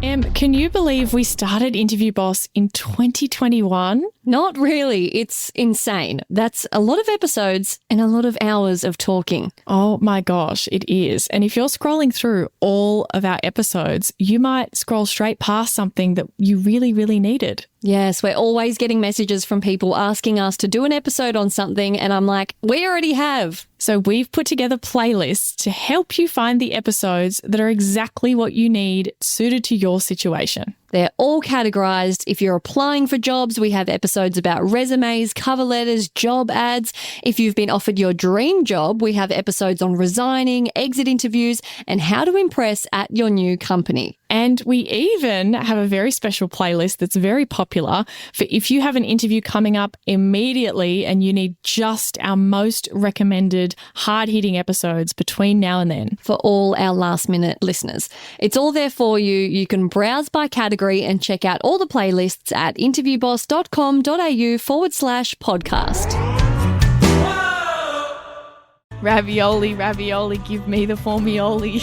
Em, can you believe we started Interview Boss in 2021? Not really. It's insane. That's a lot of episodes and a lot of hours of talking. Oh my gosh, it is. And if you're scrolling through all of our episodes, you might scroll straight past something that you really, really needed. Yes, we're always getting messages from people asking us to do an episode on something, and I'm like, we already have. So we've put together playlists to help you find the episodes that are exactly what you need, suited to your situation. They're all categorized. If you're applying for jobs, we have episodes about resumes, cover letters, job ads. If you've been offered your dream job, we have episodes on resigning, exit interviews, and how to impress at your new company. And we even have a very special playlist that's very popular for if you have an interview coming up immediately and you need just our most recommended hard-hitting episodes between now and then. For all our last-minute listeners. It's all there for you. You can browse by category and check out all the playlists at interviewboss.com.au/podcast. Ravioli, ravioli, give me the formioli.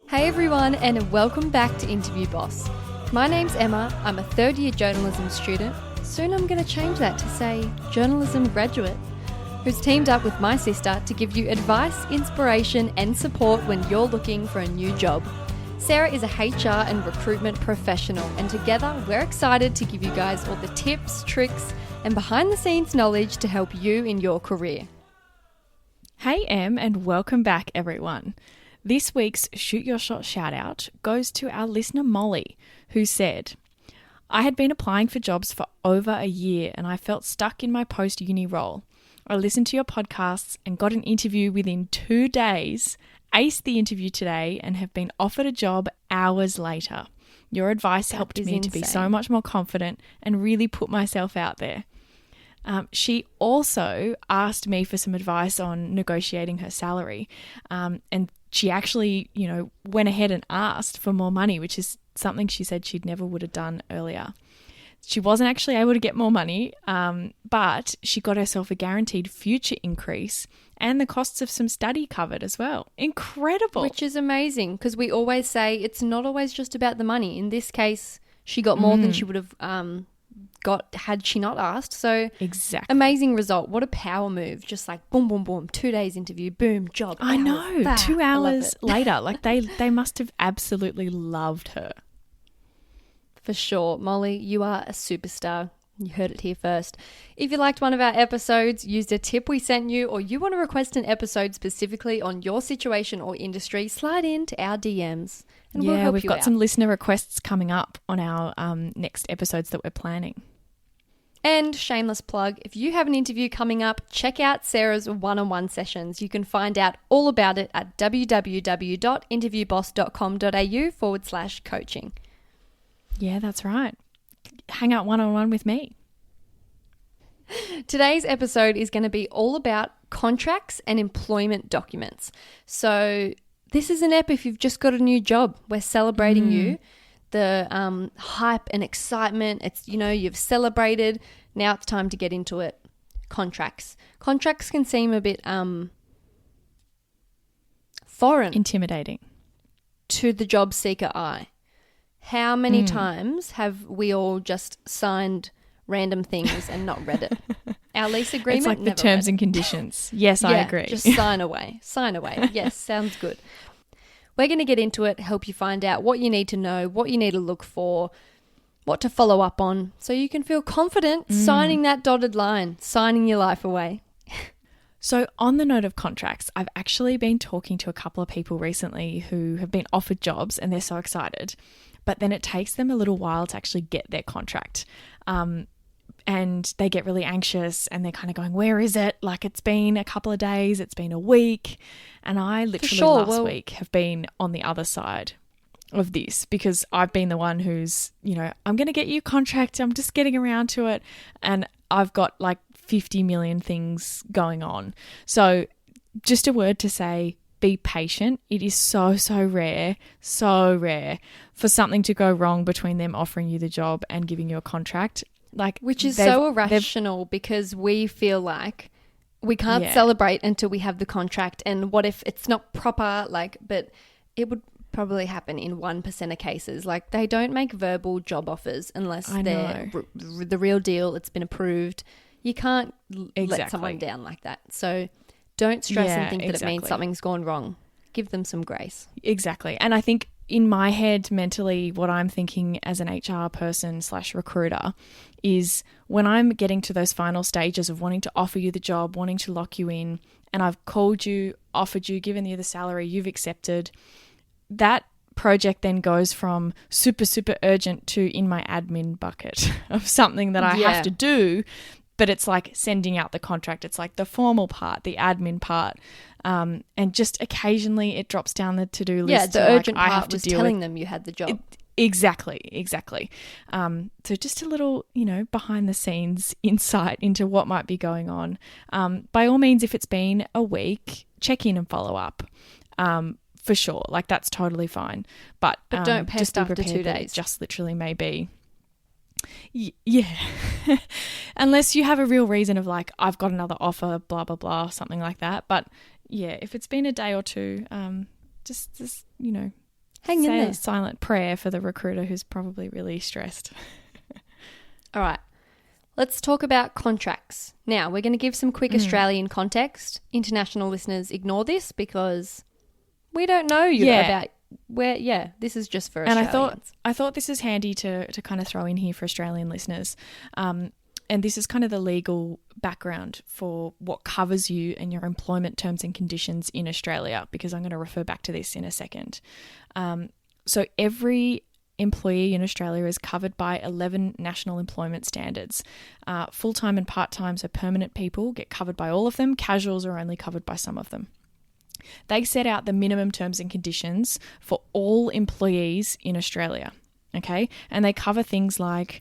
Hey everyone, and welcome back to Interview Boss. My name's Emma. I'm a third-year journalism student. Soon I'm going to change that to say journalism graduate, who's teamed up with my sister to give you advice, inspiration, and support when you're looking for a new job. Sarah is a HR and recruitment professional, and together we're excited to give you guys all the tips, tricks, and behind-the-scenes knowledge to help you in your career. Hey Em, and welcome back everyone. This week's Shoot Your Shot shout out goes to our listener Molly, who said, I had been applying for jobs for over a year and I felt stuck in my post-uni role. I listened to your podcasts and got an interview within 2 days, aced the interview today, and have been offered a job hours later. Your advice helped me to be so much more confident and really put myself out there. She also asked me for some advice on negotiating her salary, and she actually, went ahead and asked for more money, which is something she said she'd never would have done earlier. She wasn't actually able to get more money, but she got herself a guaranteed future increase and the costs of some study covered as well. Incredible. Which is amazing, because we always say it's not always just about the money. In this case, she got more than she would have got had she not asked. So exactly. Amazing result. What a power move. Just like boom, boom, boom, 2 days interview, boom, job. I know. 2 hours later. Like they must have absolutely loved her. For sure. Molly, you are a superstar. You heard it here first. If you liked one of our episodes, used a tip we sent you, or you want to request an episode specifically on your situation or industry, slide into our DMs and we'll help you out. We've got some listener requests coming up on our next episodes that we're planning. And shameless plug, if you have an interview coming up, check out Sarah's one-on-one sessions. You can find out all about it at www.interviewboss.com.au/coaching. Yeah, that's right. Hang out one-on-one with me. Today's episode is going to be all about contracts and employment documents. So this is an ep if you've just got a new job. We're celebrating you. The hype and excitement, it's, you've celebrated. Now it's time to get into it. Contracts. Contracts can seem a bit foreign. Intimidating. To the job seeker eye. How many times have we all just signed random things and not read it? Our lease agreement, it's like the terms and conditions. Yes, I agree. Just sign away. Sign away. Yes, sounds good. We're going to get into it, help you find out what you need to know, what you need to look for, what to follow up on, so you can feel confident signing that dotted line, signing your life away. So on the note of contracts, I've actually been talking to a couple of people recently who have been offered jobs and they're so excited, but then it takes them a little while to actually get their contract. And they get really anxious and they're kind of going, where is it? Like, it's been a couple of days, it's been a week. And I literally last week have been on the other side of this, because I've been the one who's, I'm going to get you a contract. I'm just getting around to it. And I've got like 50 million things going on. So just a word to say, be patient. It is so rare for something to go wrong between them offering you the job and giving you a contract. Which is so irrational, because we feel like we can't celebrate until we have the contract. And what if it's not proper? But it would probably happen in 1% of cases. Like, they don't make verbal job offers unless they're the real deal. It's been approved. You can't let someone down like that. So don't stress and think that it means something's gone wrong. Give them some grace. Exactly. And I think in my head, mentally, what I'm thinking as an HR person / recruiter is when I'm getting to those final stages of wanting to offer you the job, wanting to lock you in, and I've called you, offered you, given you the salary, you've accepted, that project then goes from super, super urgent to in my admin bucket of something that I have to do. But it's like sending out the contract. It's like the formal part, the admin part. And just occasionally it drops down the to-do list. Yeah, the urgent part was telling them you had the job. Exactly. So just a little, behind the scenes insight into what might be going on. By all means, if it's been a week, check in and follow up. For sure. Like, that's totally fine. But don't pest after 2 days. Just literally maybe. Yeah. Unless you have a real reason of like, I've got another offer, blah, blah, blah, something like that. But yeah, if it's been a day or two, just hang in there. A silent prayer for the recruiter who's probably really stressed. All right. Let's talk about contracts. Now, we're going to give some quick Australian context. International listeners, ignore this because we don't know about where, this is just for Australians. And I thought this is handy to kind of throw in here for Australian listeners. And this is kind of the legal background for what covers you and your employment terms and conditions in Australia, because I'm going to refer back to this in a second. So every employee in Australia is covered by 11 national employment standards. Full-time and part-time, so permanent people, get covered by all of them. Casuals are only covered by some of them. They set out the minimum terms and conditions for all employees in Australia, okay? And they cover things like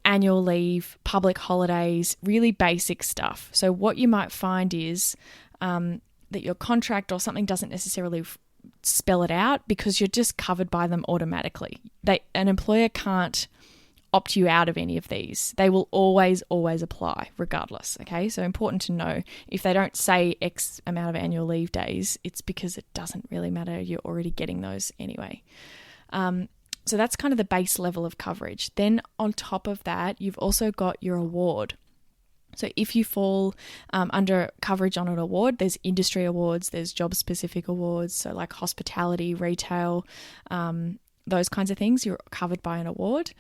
annual leave, public holidays, really basic stuff. So what you might find is that your contract or something doesn't necessarily spell it out because you're just covered by them automatically. An employer can't opt you out of any of these. They will always apply regardless, okay? So important to know, if they don't say X amount of annual leave days, it's because it doesn't really matter. You're already getting those anyway. So that's kind of the base level of coverage. Then on top of that, you've also got your award. So if you fall under coverage on an award, there's industry awards, there's job-specific awards, so like hospitality, retail, those kinds of things, you're covered by an award.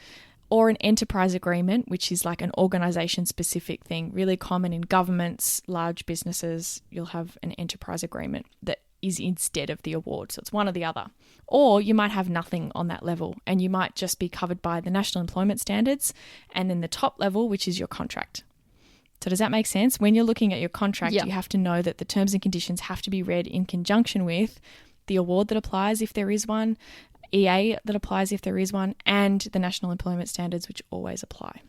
Or an enterprise agreement, which is like an organisation-specific thing, really common in governments, large businesses. You'll have an enterprise agreement that is instead of the award. So it's one or the other. Or you might have nothing on that level and you might just be covered by the National Employment Standards and then the top level, which is your contract. So does that make sense? When you're looking at your contract, you have to know that the terms and conditions have to be read in conjunction with the award that applies if there is one, EA that applies if there is one, and the National Employment Standards, which always apply.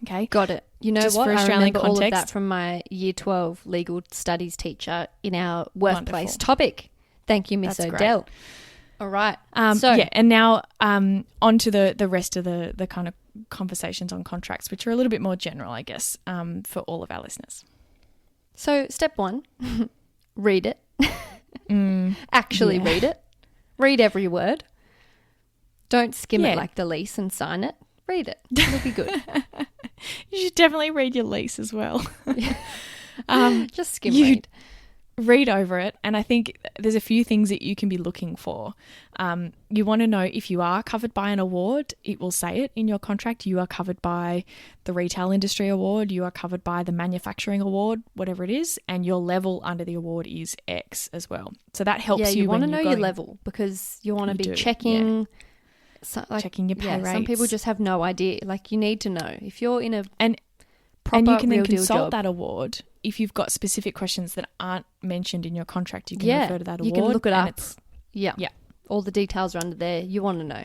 Okay? Got it. You know just what? I remember all of that from my Year 12 legal studies teacher in our workplace topic. Thank you, Miss O'Dell. Great. All right. And now on to the rest of the kind of conversations on contracts, which are a little bit more general, I guess, for all of our listeners. So step 1, read it. Actually read it. Read every word. Don't skim it like the lease and sign it. Read it. It'll be good. You should definitely read your lease as well. Just skim read. Read over it, and I think there's a few things that you can be looking for. You want to know if you are covered by an award. It will say it in your contract. You are covered by the retail industry award. You are covered by the manufacturing award, whatever it is, and your level under the award is X as well. So that helps you. You want to know your level because you want to be checking. Yeah. So, checking your pay rates. Some people just have no idea. Like, you need to know if you're in a proper and you can then real deal consult job. that award. If you've got specific questions that aren't mentioned in your contract, you can refer to that award. You can look it up. Yeah. All the details are under there. You want to know.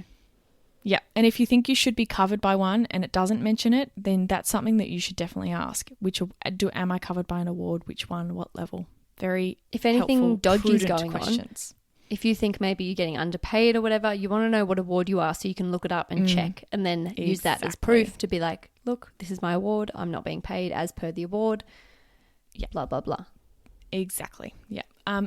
Yeah. And if you think you should be covered by one and it doesn't mention it, then that's something that you should definitely ask. Am I covered by an award? Which one? What level? Very If anything helpful, dodgy is going questions. on, if you think maybe you're getting underpaid or whatever, you want to know what award you are so you can look it up and check and then use that as proof to be like, look, this is my award. I'm not being paid as per the award. Yeah. Blah, blah, blah. Exactly. Yeah.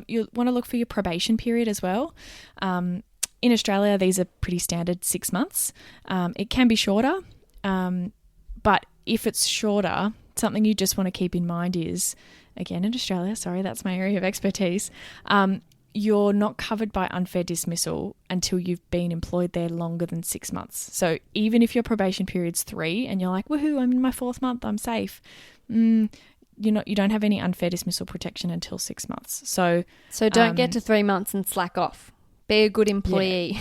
You want to look for your probation period as well. In Australia, these are pretty standard 6 months. It can be shorter, but if it's shorter, something you just want to keep in mind is, again, in Australia, sorry, that's my area of expertise, you're not covered by unfair dismissal until you've been employed there longer than 6 months. So even if your probation period's 3 and you're like, woohoo, I'm in my 4th month, I'm safe, you don't have any unfair dismissal protection until 6 months. So don't get to 3 months and slack off. Be a good employee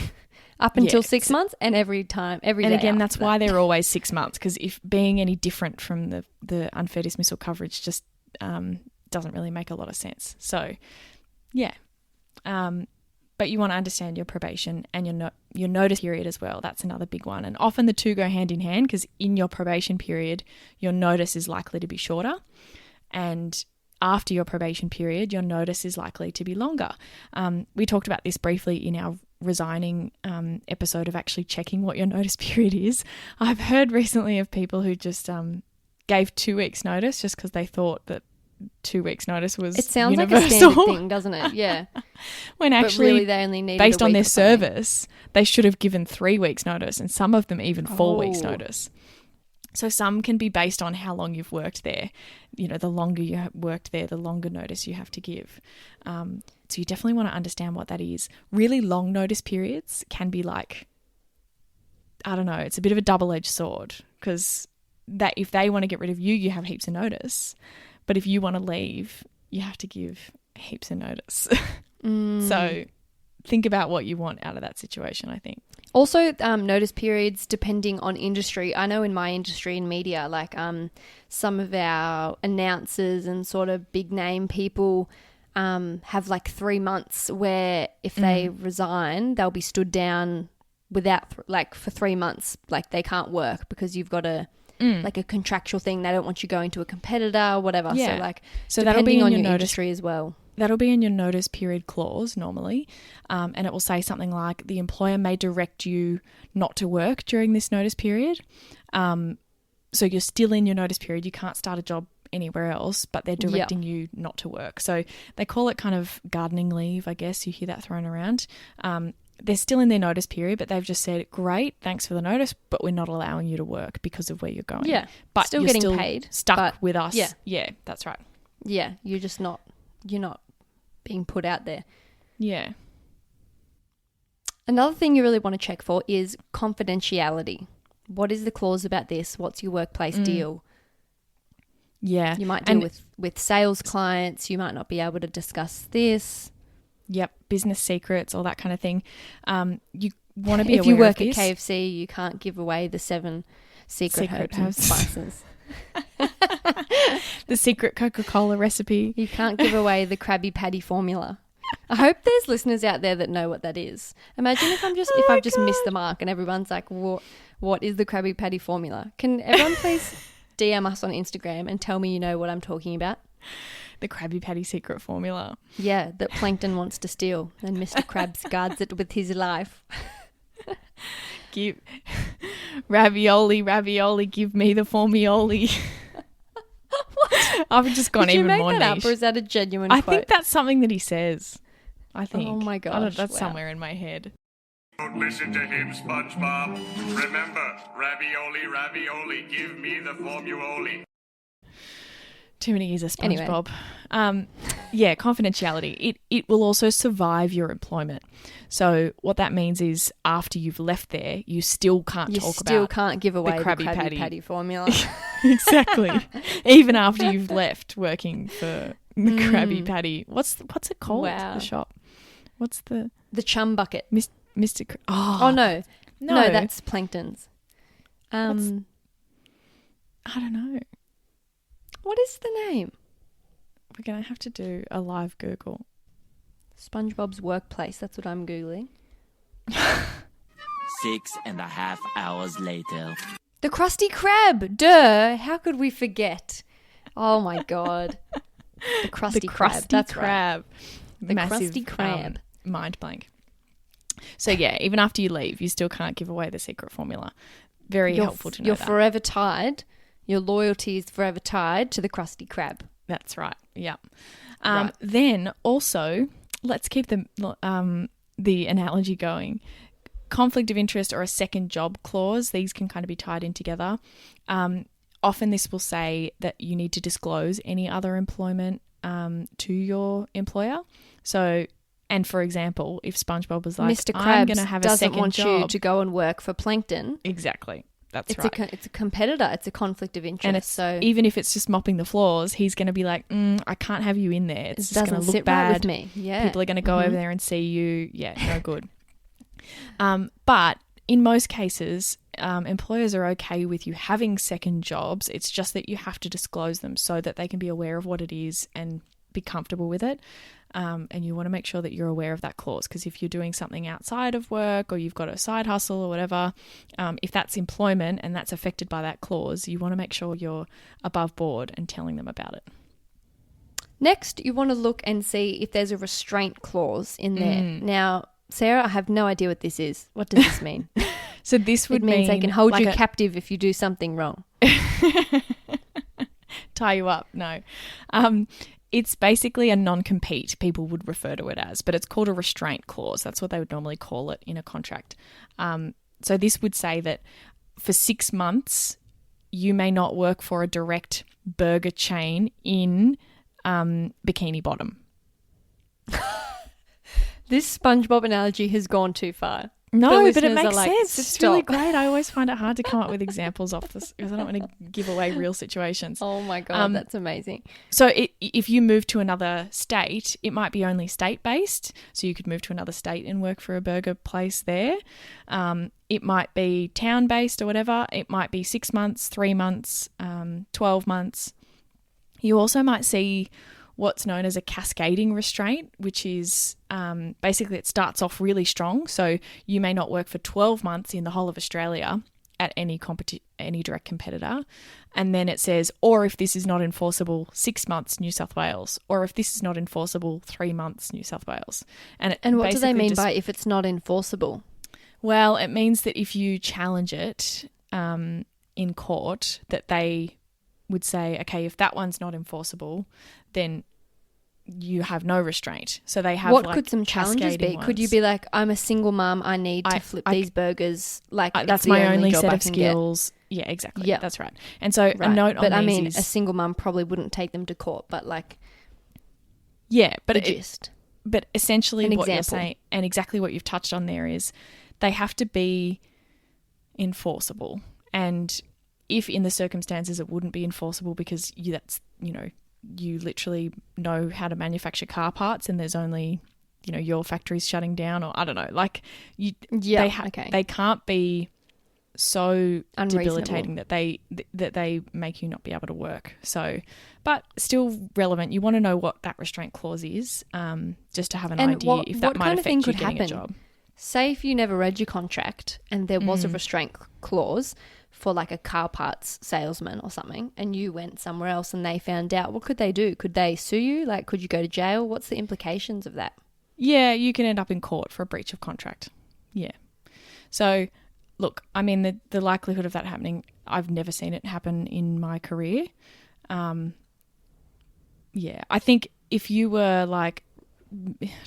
up until 6 months and every day. And again, that's why they're always 6 months, because if being any different from the unfair dismissal coverage just doesn't really make a lot of sense. So, yeah. But you want to understand your probation and your notice period as well. That's another big one. And often the two go hand in hand, because in your probation period, your notice is likely to be shorter. And after your probation period, your notice is likely to be longer. We talked about this briefly in our resigning episode of actually checking what your notice period is. I've heard recently of people who just gave 2 weeks notice just because they thought that 2 weeks notice was It sounds universal. like a standard thing, doesn't it? Yeah. When actually, but really they only needed based a on week their or something. service, they should have given 3 weeks notice, and some of them even 4 weeks notice. So some can be based on how long you've worked there. The longer you have worked there, the longer notice you have to give. So you definitely want to understand what that is. Really long notice periods can be like, I don't know, it's a bit of a double-edged sword, because that if they want to get rid of you, you have heaps of notice. But if you want to leave, you have to give heaps of notice. So think about what you want out of that situation, I think. Also, notice periods depending on industry. I know in my industry in media, like some of our announcers and sort of big name people have like 3 months where if they resign, they'll be stood down without for 3 months. Like they can't work because you've got like a contractual thing. They don't want you going to a competitor, whatever. Yeah. So that'll be depending in on your your notice industry as well. That'll be in your notice period clause normally, and it will say something like the employer may direct you not to work during this notice period. So you're still in your notice period. You can't start a job anywhere else, but they're directing you not to work. So they call it kind of gardening leave, I guess. You hear that thrown around. They're still in their notice period, but they've just said, great, thanks for the notice, but we're not allowing you to work because of where you're going. Yeah, but still you're getting paid. Stuck with us. Yeah. Yeah, that's right. Yeah, you're not being put out there. Yeah. Another thing you really want to check for is confidentiality. What is the clause about this? What's your workplace deal? Yeah. You might deal with sales clients. You might not be able to discuss this. Yep, business secrets, all that kind of thing. You want to be aware of this. If you work at KFC, you can't give away the 7 secret herbs and spices. The secret Coca-Cola recipe. You can't give away the Krabby Patty formula. I hope there's listeners out there that know what that is. Imagine if I've just missed the mark and everyone's like, what is the Krabby Patty formula? Can everyone please DM us on Instagram and tell me you know what I'm talking about? The Krabby Patty secret formula. Yeah, that Plankton wants to steal and Mr. Krabs guards it with his life. Give ravioli, give me the formioli. What? I've just gone even more niche. Did you make that up, or is that a genuine quote? quote? I think that's something that he says. I think. Oh my gosh. That's somewhere in my head. Don't listen to him, SpongeBob. Remember, ravioli, give me the formuoli. Too many years of SpongeBob. Anyway. Yeah, confidentiality. It will also survive your employment. So what that means is after you've left there, you still can't talk about. You still can't give away the Krabby Patty. Patty formula. Exactly. Even after you've left working for the Krabby Patty. What's it called? Wow. The shop. What's the Chum Bucket. Mr. Oh no, that's Plankton's. I don't know. What is the name? We're going to have to do a live Google. SpongeBob's workplace. That's what I'm Googling. 6.5 hours later. The Krusty Krab. Duh. How could we forget? Oh my God. The Krusty Krab. That's Krab. Right. The Massive, Krusty Krab. Mind blank. So yeah, even after you leave, you still can't give away the secret formula. Very helpful to know You're that. forever tied. Your loyalty is forever tied to the Krusty Krab. That's right. Yeah. Right. Then also, let's keep the analogy going. Conflict of interest or a second job clause, these can kind of be tied in together. Often this will say that you need to disclose any other employment to your employer. So, and for example, if SpongeBob was like, Mr. I'm Krabs going to have a doesn't second want job. you to go and work for Plankton. Exactly. That's It's right. it's a competitor. It's a conflict of interest. And it's, so even if it's just mopping the floors, he's going to be like, I can't have you in there. it It's just going doesn't to look sit bad. right with me. Yeah. People are going to go over there and see you. Yeah, no good. But in most cases, employers are okay with you having second jobs. It's just that you have to disclose them so that they can be aware of what it is and be comfortable with it. And you want to make sure that you're aware of that clause, because if you're doing something outside of work or you've got a side hustle or whatever, if that's employment and that's affected by that clause, you want to make sure you're above board and telling them about it. Next, you want to look and see if there's a restraint clause in there. Now, Sarah, I have no idea what this is. What does this mean? So this would It means mean they can hold like you captive if you do something wrong. tie you up. No. It's basically a non-compete, people would refer to it as, but it's called a restraint clause. That's what they would normally call it in a contract. So this would say that for 6 months, you may not work for a direct burger chain in Bikini Bottom. This SpongeBob analogy has gone too far. No, The but it listeners are makes like, sense. It's really "Stop." great. I always find it hard to come up with examples off this because I don't want to give away real situations. Oh my God, that's amazing. So if you move to another state, it might be only state-based. So you could move to another state and work for a burger place there. It might be town-based or whatever. It might be 6 months, 3 months, 12 months. You also might see what's known as a cascading restraint, which is basically it starts off really strong. So you may not work for 12 months in the whole of Australia at any direct competitor. And then it says, or if this is not enforceable, 6 months, New South Wales. Or if this is not enforceable, 3 months, New South Wales. And what do they mean by if it's not enforceable? Well, it means that if you challenge it in court, that they would say, okay, if that one's not enforceable, then you have no restraint. So they have What could some challenges be? ones. Could you be like, I'm a single mum, I need to flip these burgers. Like that's it's the my only job set I of can get. skills. Yeah, exactly. Yep. That's right. And so a Right. note on but I these mean, is, a single mum probably wouldn't take them to court, but like yeah, but the gist. But essentially An what you're example. saying, and exactly what you've touched on there, is they have to be enforceable. And if in the circumstances it wouldn't be enforceable because you literally know how to manufacture car parts and there's only, your factory's shutting down, or I don't know, like they can't be so debilitating that they make you not be able to work. So, but still relevant. You want to know what that restraint clause is, just to have an idea if that what might kind of thing affect you could getting happen? a job. Say if you never read your contract and there was a restraint clause for like a car parts salesman or something, and you went somewhere else and they found out, what could they do? Could they sue you? Like, could you go to jail? What's the implications of that? Yeah, you can end up in court for a breach of contract. Yeah. So, look, I mean, the likelihood of that happening, I've never seen it happen in my career. Yeah, I think if you were like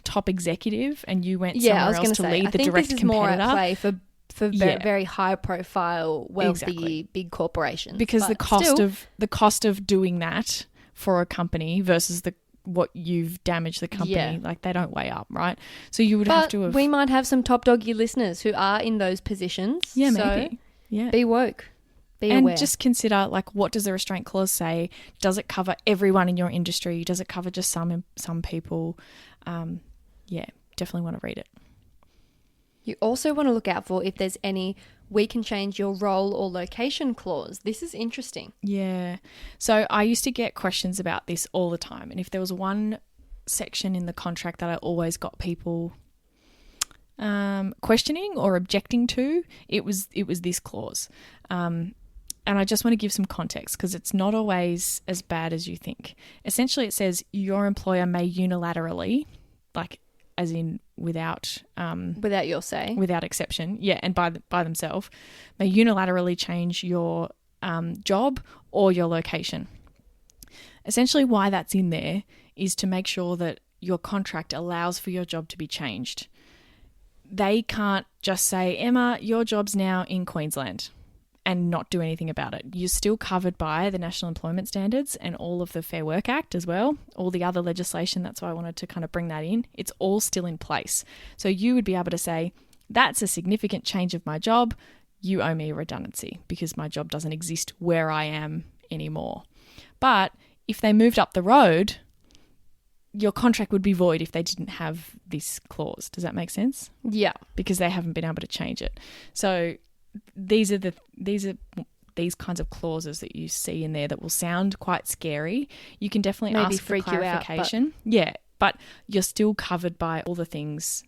top executive and you went somewhere else to lead the direct this is competitor, more at play for Yeah. very high profile, wealthy, Exactly. big corporations. because But the cost of doing that for a company versus what you've damaged the company, Yeah. like they don't weigh up, right? So you would have But to have we might have some top doggy listeners who are in those positions. yeah, so maybe. Yeah. be woke. Be and aware. just consider, like, what does the restraint clause say? Does it cover everyone in your industry? Does it cover just some people? Yeah, definitely want to read it. You also want to look out for if there's any we can change your role or location clause. This is interesting. Yeah. So I used to get questions about this all the time. And if there was one section in the contract that I always got people questioning or objecting to, it was this clause. And I just want to give some context because it's not always as bad as you think. Essentially, it says your employer may unilaterally, like as in without Without your say. without exception, yeah, and by themselves, may unilaterally change your job or your location. essentially why that's in there is to make sure that your contract allows for your job to be changed. They can't just say, Emma, your job's now in Queensland, and not do anything about it. You're still covered by the National Employment Standards and all of the Fair Work Act as well, all the other legislation. That's why I wanted to kind of bring that in. It's all still in place. So you would be able to say, that's a significant change of my job. You owe me a redundancy because my job doesn't exist where I am anymore. But if they moved up the road, your contract would be void if they didn't have this clause. Does that make sense? Yeah. Because they haven't been able to change it. So these kinds of clauses that you see in there that will sound quite scary. You can definitely Maybe ask for freak you out, clarification. Yeah, but you're still covered by all the things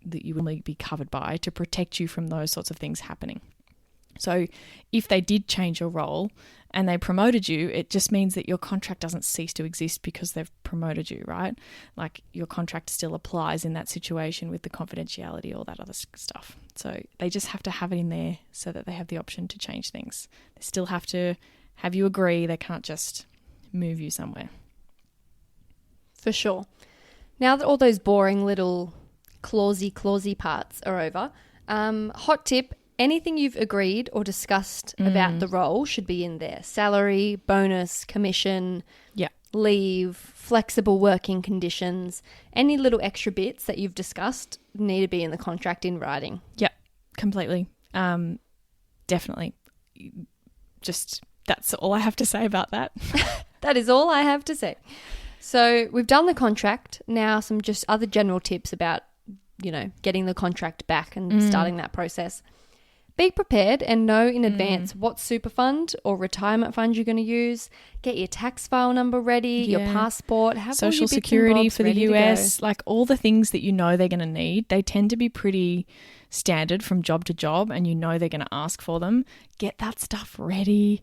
that you will be covered by to protect you from those sorts of things happening. So if they did change your role and they promoted you, it just means that your contract doesn't cease to exist because they've promoted you, right? Like your contract still applies in that situation with the confidentiality, all that other stuff. So they just have to have it in there so that they have the option to change things. They still have to have you agree. They can't just move you somewhere. For sure. Now that all those boring little clausey parts are over, hot tip, anything you've agreed or discussed about the role should be in there. Salary, bonus, commission, leave, flexible working conditions, any little extra bits that you've discussed need to be in the contract in writing. Yep, completely. Definitely. Just that's all I have to say about that. That is all I have to say. So we've done the contract. Now some just other general tips about, getting the contract back and starting that process. Be prepared and know in advance what super fund or retirement fund you're going to use. Get your tax file number ready, your passport, have Social all your bits Security and bobs for the ready to US, go. like all the things that they're going to need. They tend to be pretty standard from job to job and they're going to ask for them. Get that stuff ready.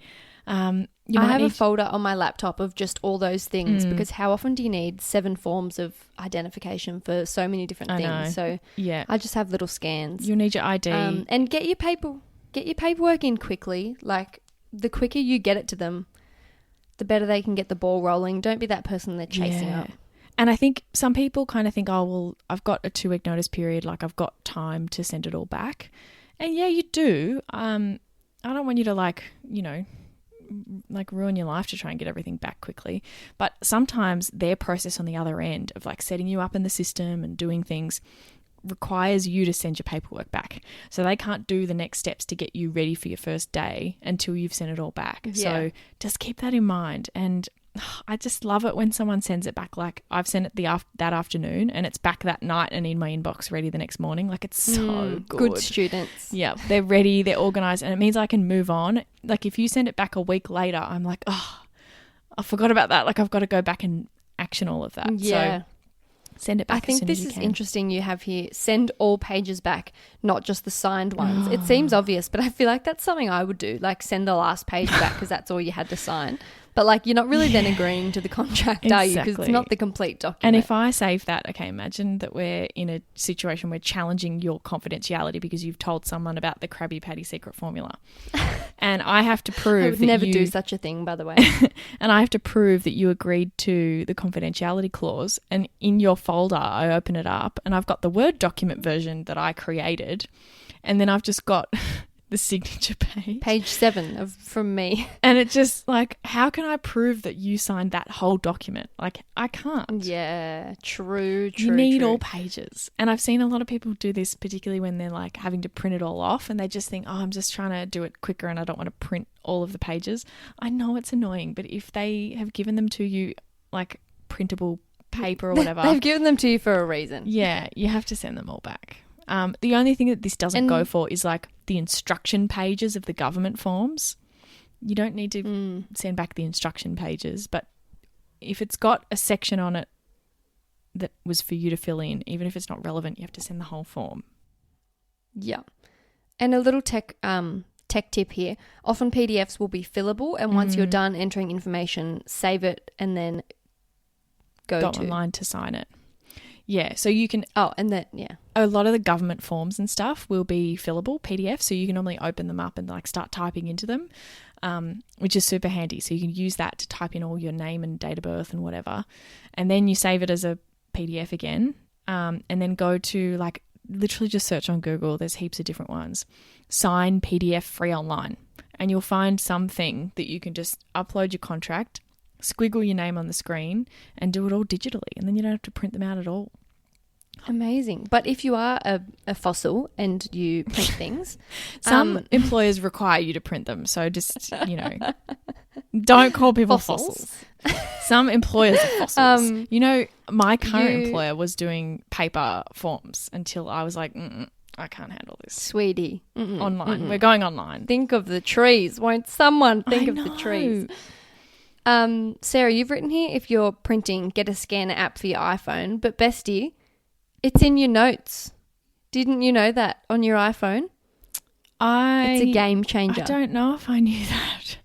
I have a folder on my laptop of just all those things because how often do you need 7 forms of identification for so many different things? know. So Yeah. I just have little scans. You'll need your ID. And get your paperwork in quickly. Like the quicker you get it to them, the better they can get the ball rolling. Don't be that person they're chasing up. And I think some people kind of think, oh, well, I've got a 2-week notice period. Like I've got time to send it all back. And yeah, you do. I don't want you to ruin your life to try and get everything back quickly. But sometimes their process on the other end of setting you up in the system and doing things requires you to send your paperwork back. So they can't do the next steps to get you ready for your first day until you've sent it all back. Yeah. So just keep that in mind. And I just love it when someone sends it back. Like I've sent it that afternoon and it's back that night and in my inbox ready the next morning. Like it's so good. Good students. Yeah, they're ready, they're organised, and it means I can move on. Like if you send it back a week later, I'm like, oh, I forgot about that. Like I've got to go back and action all of that. Yeah. So send it back I think as soon this as you is can. interesting you have here. Send all pages back, not just the signed ones. It seems obvious, but I feel like that's something I would do. Like send the last page back because that's all you had to sign. But you're not really then agreeing to the contract, are you? Because it's Exactly. not the complete document. And if I save that, okay, imagine that we're in a situation where challenging your confidentiality because you've told someone about the Krabby Patty secret formula. And I have to prove I would that never you, do such a thing, by the way. and I have to prove that you agreed to the confidentiality clause. And in your folder, I open it up and I've got the Word document version that I created. And then I've just got the signature page. Page 7 from me. And it's just how can I prove that you signed that whole document? I can't. Yeah, true. You need all pages. And I've seen a lot of people do this, particularly when they're having to print it all off and they just think, oh, I'm just trying to do it quicker and I don't want to print all of the pages. I know it's annoying, but if they have given them to you printable paper or whatever. They've given them to you for a reason. Yeah, you have to send them all back. The only thing that this doesn't go for is the instruction pages of the government forms. You don't need to send back the instruction pages, but if it's got a section on it that was for you to fill in, even if it's not relevant, you have to send the whole form. Yeah. And a little tech tip here. Often PDFs will be fillable, and once you're done entering information, save it and then go online to sign it. Yeah, so you can... Oh, and then, yeah. A lot of the government forms and stuff will be fillable PDF, so you can normally open them up and start typing into them. which is super handy. So you can use that to type in all your name and date of birth and whatever. And then you save it as a PDF again, and then go to like literally just search on Google. There's heaps of different ones. Sign PDF free online. And you'll find something that you can just upload your contract, squiggle your name on the screen and do it all digitally. And then you don't have to print them out at all. Amazing. But if you are a fossil and you print things, Some employers require you to print them. So just, don't call people fossils. Some employers are fossils. My current employer was doing paper forms until I was like, I can't handle this. Sweetie. Online. We're going online. Think of the trees. Won't someone think of the trees? Sarah, you've written here, if you're printing, get a scanner app for your iPhone. But bestie, it's in your notes. Didn't you know that on your iPhone? It's a game changer. I don't know if I knew that.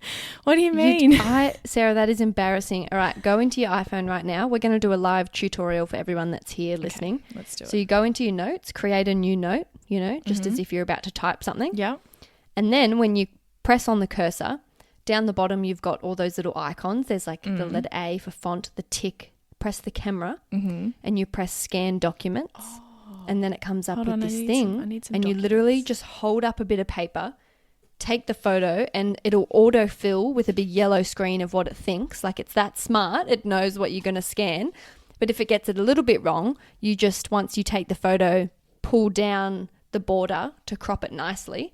What do you mean? Sarah, that is embarrassing. All right, go into your iPhone right now. We're going to do a live tutorial for everyone that's here listening. Let's do it. So you go into your notes, create a new note, just as if you're about to type something. Yeah. And then when you press on the cursor, down the bottom you've got all those little icons. There's like the letter A for font, the tick, press the camera, and you press scan documents. And then it comes up with this thing, and you literally just hold up a bit of paper, take the photo, and it'll autofill with a big yellow screen of what it thinks. Like, it's that smart. It knows what you're going to scan. But if it gets it a little bit wrong, you just, once you take the photo, pull down the border to crop it nicely.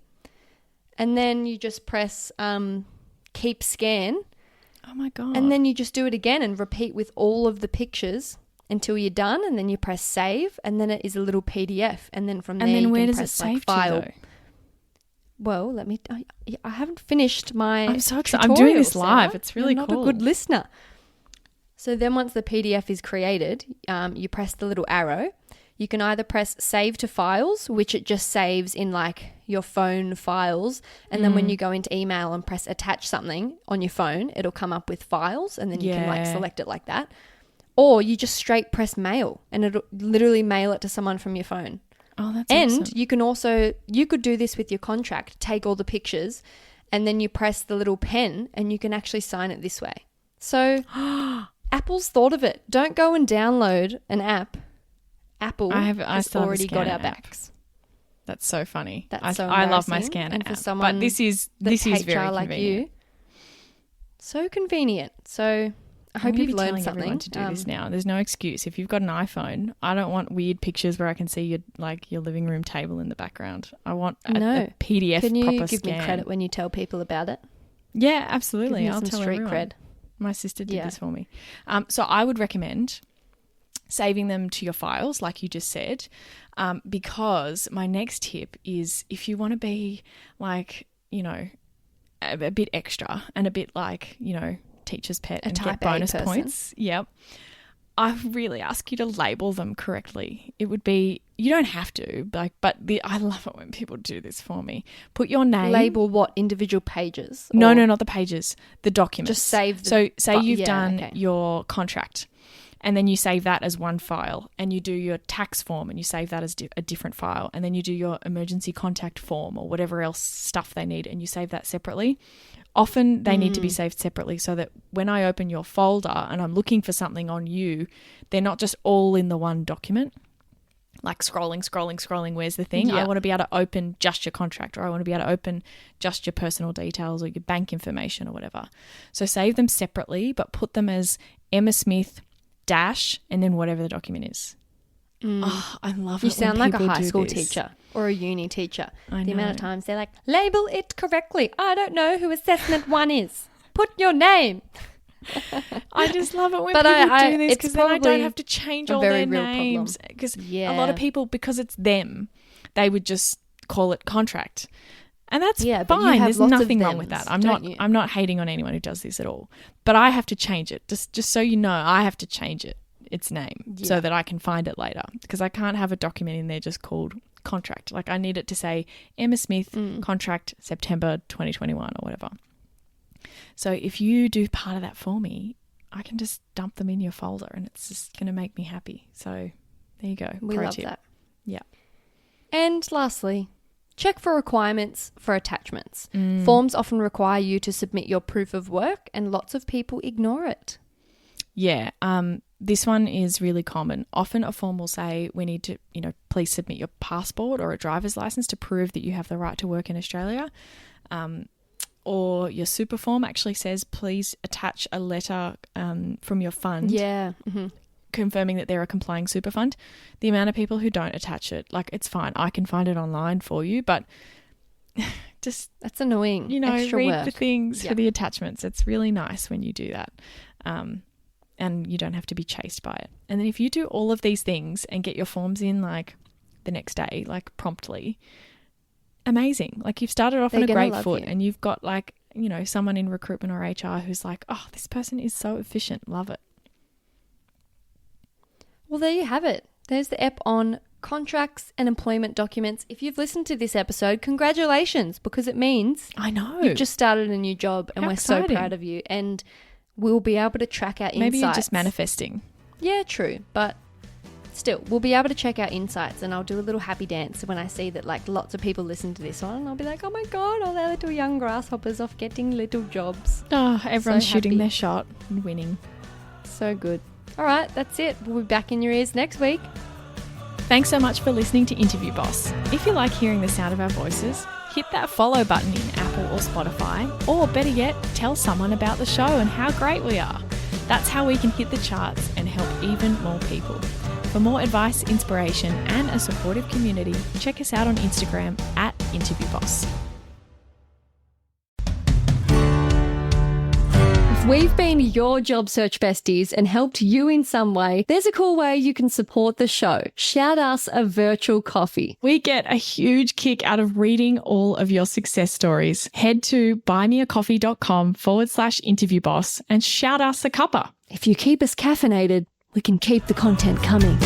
And then you just press keep scan. Oh my God. And then you just do it again and repeat with all of the pictures until you're done, and then you press save, and then it is a little PDF, and then from there you can press like file. Well, I haven't finished my I'm so excited. tutorial, I'm doing this Sarah. live. It's really You're cool. not a good listener. So then once the PDF is created, you press the little arrow. You can either press save to files, which it just saves in like your phone files. And then when you go into email and press attach something on your phone, it'll come up with files, and then you can like select it like that. Or you just straight press mail, and it'll literally mail it to someone from your phone. Oh, that's and awesome. you can also, you could do this with your contract, take all the pictures, and then you press the little pen and you can actually sign it this way. So Apple's thought of it. Don't go and download an app. Apple has already got our backs. That's so funny. I love my scanner and for app. someone But this is HR very like convenient. you. So convenient. So I hope you've learned something. Everyone to do this now. There's no excuse. If you've got an iPhone, I don't want weird pictures where I can see your living room table in the background. I want a PDF Can you proper give scan. me credit when you tell people about it? Yeah, absolutely. Give me I'll some tell street everyone. cred. My sister did this for me. So I would recommend saving them to your files, like you just said, because my next tip is if you want to be like, a bit extra and a bit like, teacher's pet and get bonus points. Yep. I really ask you to label them correctly. It would be, you don't have to, but I love it when people do this for me. Put your name. Label what? Individual pages? No, not the pages. The documents. Just save the... So say you've done your contract, and then you save that as one file, and you do your tax form and you save that as a different file, and then you do your emergency contact form or whatever else stuff they need, and you save that separately. Often they need to be saved separately so that when I open your folder and I'm looking for something on you, they're not just all in the one document, like scrolling, where's the thing? I want to be able to open just your contract, or I want to be able to open just your personal details or your bank information or whatever. So save them separately, but put them as Emma Smith dash and then whatever the document is. Oh, I love it. You sound like a high school this. teacher or a uni teacher. I The know. amount of times they're like, label it correctly. I don't know who assessment 1 is. Put your name. I just love it when But people I- do this, it's because then I don't probably have to change a all very their real names. problem. Because a Yeah. lot of people, because it's them, they would just call it contract. And that's Yeah, but you fine. have There's lots of nothing wrong with thems, that. don't you? I'm not hating on anyone who does this at all. But I have to change it. Just so you know, I have to change its name so that I can find it later, because I can't have a document in there just called contract. Like, I need it to say Emma Smith contract September 2021 or whatever. So if you do part of that for me, I can just dump them in your folder and it's just going to make me happy. So there you go. We Pro love tip. that. Yeah. And lastly, Check for requirements for attachments. Forms often require you to submit your proof of work, and lots of people ignore it. Yeah, this one is really common. Often a form will say we need to, please submit your passport or a driver's license to prove that you have the right to work in Australia. Or your super form actually says please attach a letter from your fund. Yeah. Confirming that they're a complying super fund. The amount of people who don't attach it, it's fine. I can find it online for you, but just that's annoying. Extra read work. the things for the attachments. It's really nice when you do that. And you don't have to be chased by it. And then if you do all of these things and get your forms in the next day, promptly, amazing. You've started off on a great foot and you've got someone in recruitment or HR who's oh, this person is so efficient. Love it. Well, there you have it. There's the ep on contracts and employment documents. If you've listened to this episode, congratulations, because it means I know you've just started a new job and How we're exciting. so proud of you. And we'll be able to track our insights. Maybe you're just manifesting. Yeah, true. But still, we'll be able to check our insights, and I'll do a little happy dance when I see that lots of people listen to this one. And I'll be like, oh my God, all our little young grasshoppers off getting little jobs. Oh, everyone's So shooting happy. their shot and winning. So good. All right, that's it. We'll be back in your ears next week. Thanks so much for listening to Interview Boss. If you like hearing the sound of our voices, hit that follow button in Apple or Spotify, or better yet, tell someone about the show and how great we are. That's how we can hit the charts and help even more people. For more advice, inspiration, and a supportive community, check us out on Instagram @InterviewBoss. If we've been your job search besties and helped you in some way, there's a cool way you can support the show. Shout us a virtual coffee. We get a huge kick out of reading all of your success stories. Head to buymeacoffee.com/interviewboss and shout us a cuppa. If you keep us caffeinated, we can keep the content coming.